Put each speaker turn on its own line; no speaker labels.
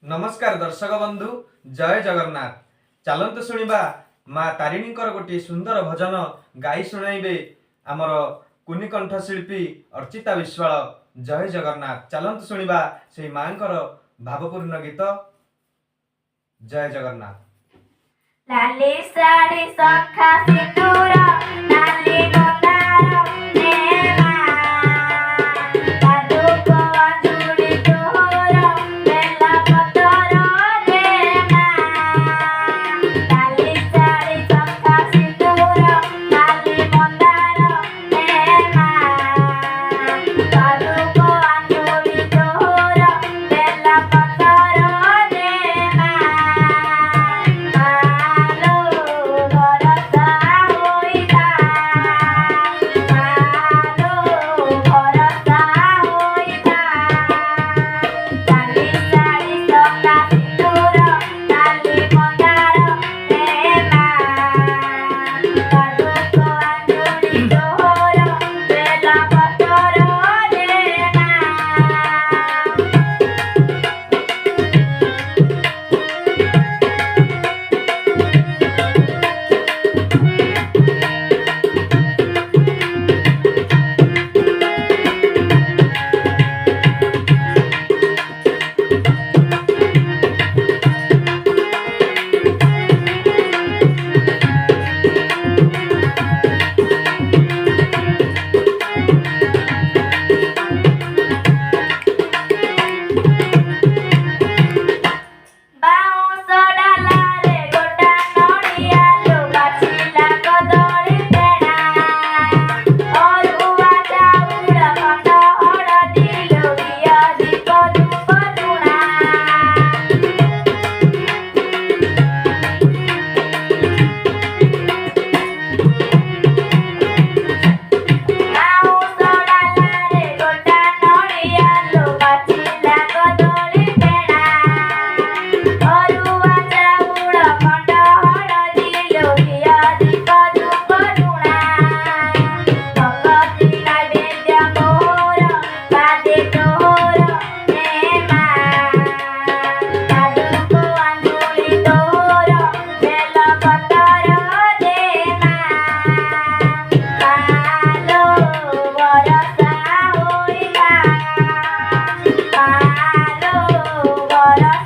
नमस्कार दर्शक बंधु, जय जगन्नाथ। चलंतु शुणिबा माँ तारिणी गोटे सुंदर भजन गाई शुणाइबे आमर कुनी कंठ शिल्पी अर्चिता विश्वाल। जय जगन्नाथ। चलंतु शुणिबा से माँ भावपूर्ण गीत। जय जगन्नाथ।
लाली साड़ी सखा सिंदूर लाली गोतार नेमा पादुको अंजुली तोहर बेला पतर देना। लाली साड़ी सखा सिंदूर लाली गोतार नेमा पादुको अंजुली तोहर बेला पतर देना। Para